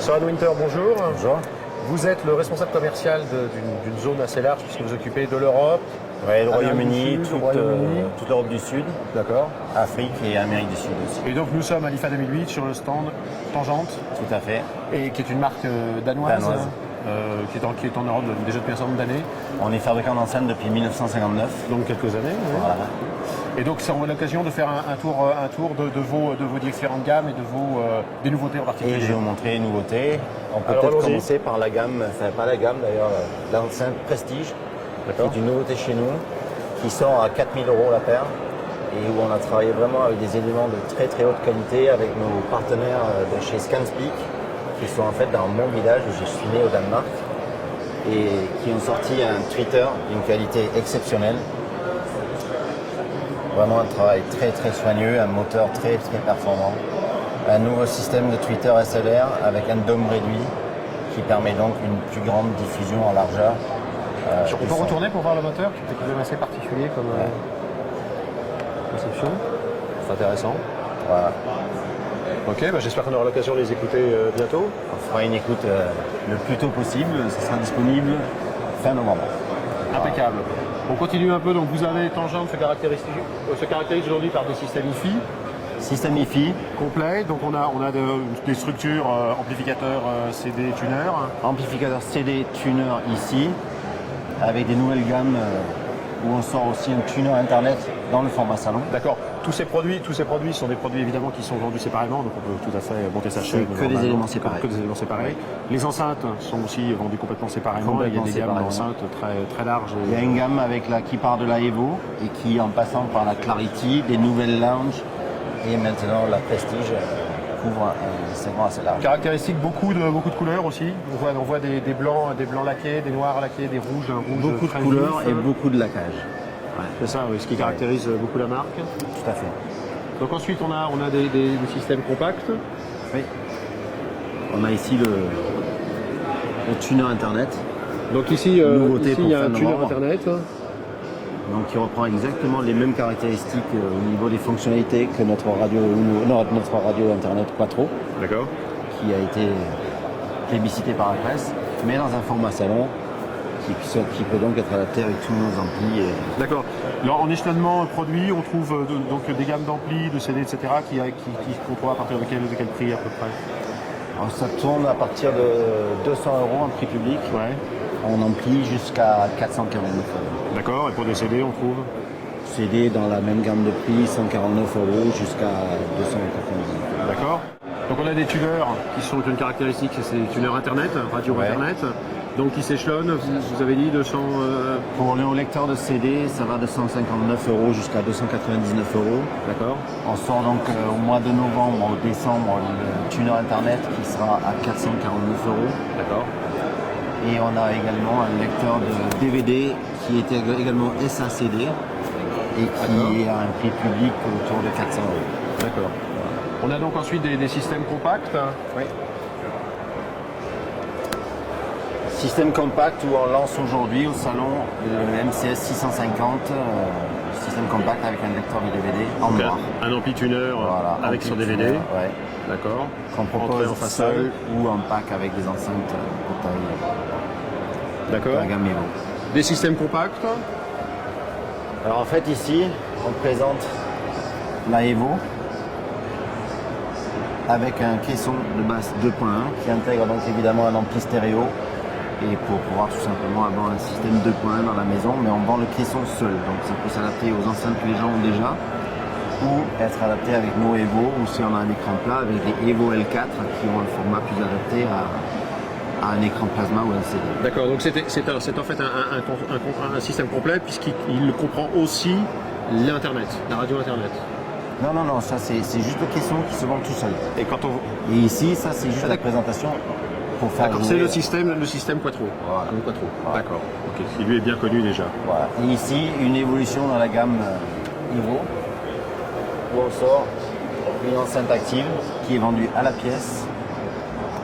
Søren Winter, bonjour. Bonjour. Vous êtes le responsable commercial d'une zone assez large puisque vous occupez de l'Europe. Oui, le Royaume-Uni, Royaume-Uni. toute l'Europe du Sud, D'accord. Afrique et Amérique du Sud aussi. Et donc nous sommes à l'IFA 2008 sur le stand Tangente, Tout à fait. et qui est une marque danoise, Danoise. qui est en Europe déjà depuis un certain nombre d'années, On est fabricant d'enceintes depuis 1959. donc quelques années. Oui. Voilà. Et donc ça aura l'occasion de faire un tour de vos différentes gammes et des nouveautés en Et particulier. je vais vous montrer les nouveautés. On peut Alors, peut-être allons-y. commencer par la gamme, enfin pas la gamme d'ailleurs, l'enceinte Prestige, qui D'accord. est une nouveauté chez nous, qui sort à 4000 € la paire, et où on a travaillé vraiment avec des éléments de très très haute qualité avec nos partenaires de chez Scanspeak, qui sont en fait dans mon village où je suis né au Danemark, et qui ont sorti un tweeter d'une qualité exceptionnelle. Vraiment un travail très très soigneux, un moteur très très performant. Un nouveau système de tweeter SLR avec un dôme réduit qui permet donc une plus grande diffusion en largeur. On du peut son. retourner pour voir le moteur, qui est quand même assez particulier comme conception. C'est intéressant. Voilà. Ok, j'espère qu'on aura l'occasion de les écouter bientôt. On fera une écoute le plus tôt possible, ça sera disponible fin novembre. Impeccable. On continue un peu, donc vous avez Tangente se caractérise aujourd'hui par des systèmes IFI Système IFI, complets, donc on a des structures amplificateurs CD tuner. amplificateur CD tuner ici, avec des nouvelles gammes où on sort aussi un tuner internet dans le format salon. D'accord. Tous ces produits sont des produits évidemment qui sont vendus séparément, donc on peut tout à fait monter sa C'est chaîne. que des normalement, éléments séparés. Que des éléments séparés. Les enceintes sont aussi vendues complètement séparément. Complètement Il y a des gammes séparément. d'enceintes très larges. Il y a une gamme avec qui part de la Evo et qui, en passant par la Clarity, des nouvelles lounge et maintenant la Prestige, couvre un segment assez large. Caractéristique, beaucoup de couleurs aussi. On voit des blancs laqués, des noirs laqués, des rouges, un rouge Beaucoup de très couleurs vif. et beaucoup de laquage. Ouais, C'est ça, oui, ce qui caractérise beaucoup la marque. tout à fait. Donc ensuite, on a des systèmes compacts. Oui. On a ici le tuner internet, Donc ici, Nouveauté il y a pour un fin tuner novembre. internet. donc qui reprend exactement les mêmes caractéristiques au niveau des fonctionnalités que notre radio internet Quattro, D'accord. qui a été plébiscité par la presse, mais dans un format salon qui peut donc être adapté avec tous nos amplis. D'accord. Alors, en échelonnement produit, on trouve donc des gammes d'amplis, de CD, etc. qui qu'on trouve à partir de quel prix à peu près? Alors, ça tourne à partir de 200 € en prix public, Ouais. en ampli jusqu'à 449 €. D'accord. Et pour des CD, on trouve? CD dans la même gamme de prix, 149 € jusqu'à 290 €. D'accord. Donc on a des tuners qui sont une caractéristique, c'est des tuners internet, radio Ouais. internet. Donc qui s'échelonnent, vous avez dit 200. Pour le lecteur de CD, ça va de 159 € jusqu'à 299 €. D'accord. On sort donc au mois de novembre, au décembre, le tuner internet qui sera à 449 €. D'accord. Et on a également un lecteur de DVD qui est également SACD et qui est à un prix public autour de 400 €. D'accord. On a donc ensuite des systèmes compacts. Oui. Système compact où on lance aujourd'hui au salon le MCS 650, système compact avec un lecteur de DVD en noir. Un ampli tuner Voilà, avec son ampli DVD. tuner, ouais. D'accord. Qu'on Entrée propose en façade. seul ou en pack avec des enceintes de taille de D'accord. la gamme Evo. Des systèmes compacts. Alors en fait ici, on présente la Evo avec un caisson de basse 2.1 qui intègre donc évidemment un ampli stéréo et pour pouvoir tout simplement avoir un système 2.1 dans la maison, mais on vend le caisson seul, donc ça peut s'adapter aux enceintes que les gens ont déjà ou être adapté avec nos Evo ou si on a un écran plat avec des Evo L4 qui ont un format plus adapté à un écran plasma ou un CD. D'accord, donc c'est en fait un système complet puisqu'il comprend aussi l'Internet, la radio Internet. Non, ça c'est juste le caisson qui se vend tout seul. Et quand on... Et ici, ça c'est juste la présentation pour faire D'accord, jouer. c'est le système Quattro. Voilà. Le Quattro. Voilà. D'accord, ok, qui lui est bien connu déjà. Voilà. Et ici, une évolution dans la gamme Evo, où on sort une enceinte active qui est vendue à la pièce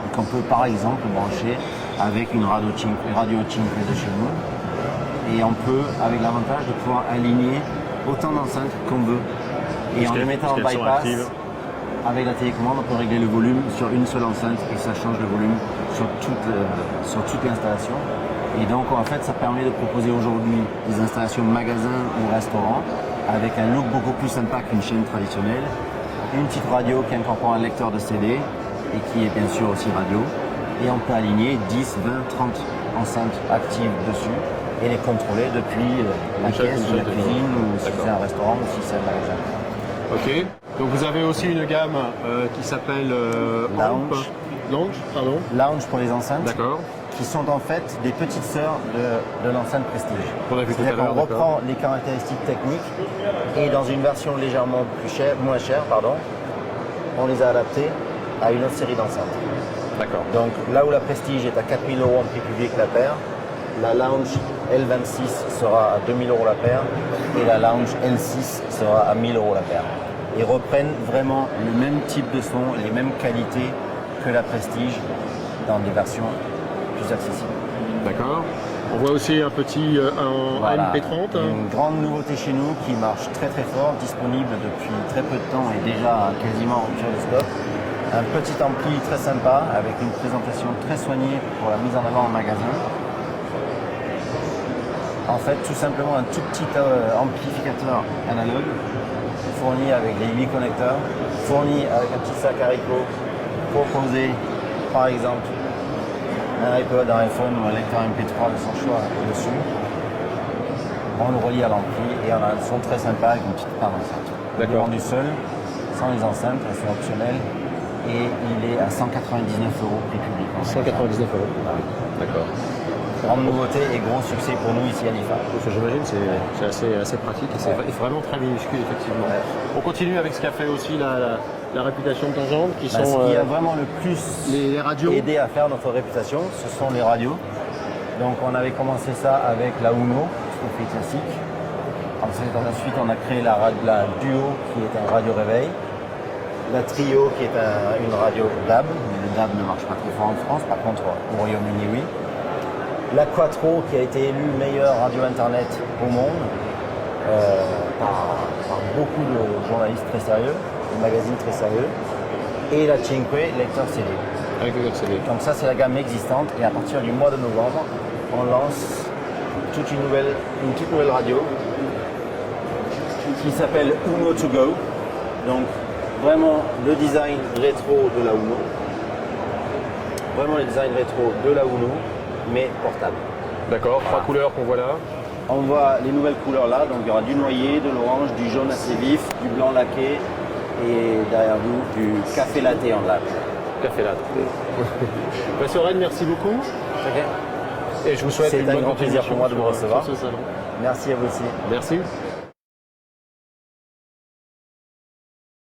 et qu'on peut par exemple brancher avec une radio 5 de chez nous. Et on peut, avec l'avantage de pouvoir aligner autant d'enceintes qu'on veut. Et en les mettant en bypass, avec la télécommande, on peut régler le volume sur une seule enceinte et ça change le volume sur toute l'installation. Et donc en fait ça permet de proposer aujourd'hui des installations magasins ou restaurants avec un look beaucoup plus sympa qu'une chaîne traditionnelle. Une petite radio qui incorpore un lecteur de CD et qui est bien sûr aussi radio. Et on peut aligner 10, 20, 30 enceintes actives dessus et les contrôler depuis la caisse ou la cuisine ou si c'est un restaurant ou si c'est un magasin. Ok. Donc vous avez aussi une gamme qui s'appelle Lounge. Lounge pour les enceintes. D'accord. Qui sont en fait des petites sœurs de l'enceinte Prestige. On a vu tout à C'est-à-dire l'heure, qu'on reprend les caractéristiques techniques et dans une version légèrement moins chère, on les a adaptées à une autre série d'enceintes. D'accord. Donc là où la Prestige est à 4 000 € en prix public la paire, la Lounge L26 sera à 2 000 € la paire et la Lounge L6 sera à 1 000 € la paire. Ils reprennent vraiment le même type de son, les mêmes qualités que la Prestige dans des versions plus accessibles. D'accord. On voit aussi un petit MP30. Une grande nouveauté chez nous qui marche très très fort, disponible depuis très peu de temps et déjà quasiment en rupture de stock. Un petit ampli très sympa avec une présentation très soignée pour la mise en avant en magasin. En fait, tout simplement un tout petit amplificateur analogue fourni avec les 8 connecteurs, fourni avec un petit sac haricot pour poser par exemple un iPod, un iPhone ou un lecteur MP3 de son choix dessus. On le relie à l'ampli et on a un son très sympa avec une petite part d'enceinte. Il est vendu seul, sans les enceintes, elles sont optionnelles et il est à 199 € prix public. 199 €. D'accord. Grande nouveauté et gros succès pour nous ici à l'IFA. J'imagine c'est assez pratique et c'est vraiment très minuscule effectivement. Ouais. On continue avec ce qu'a fait aussi la réputation de Tangente qui sont... Ce qui a vraiment le plus les radios. aidé à faire notre réputation, ce sont les radios. Donc on avait commencé ça avec la Uno, Scoopy classique. Ensuite on a créé la Duo qui est un radio réveil. La Trio qui est une radio DAB, mais le DAB ne marche pas très fort en France, par contre au Royaume-Uni oui. La Quattro qui a été élue meilleure radio internet au monde par beaucoup de journalistes très sérieux, de magazines très sérieux. Et la Cinque, lecteur CD. Avec le lecteur CD. Donc ça c'est la gamme existante et à partir du mois de novembre, on lance une toute nouvelle radio qui s'appelle Uno to Go. Donc vraiment le design rétro de la Uno. Vraiment le design rétro de la Uno, mais portable. D'accord, 3 couleurs qu'on voit là. On voit les nouvelles couleurs là, donc il y aura du noyer, de l'orange, du jaune assez vif, du blanc laqué et derrière nous du café latte en latte. Café latte. Soren, merci beaucoup. Okay. Et je vous souhaite un grand plaisir pour moi de vous recevoir. sur ce salon. Merci à vous aussi. Merci.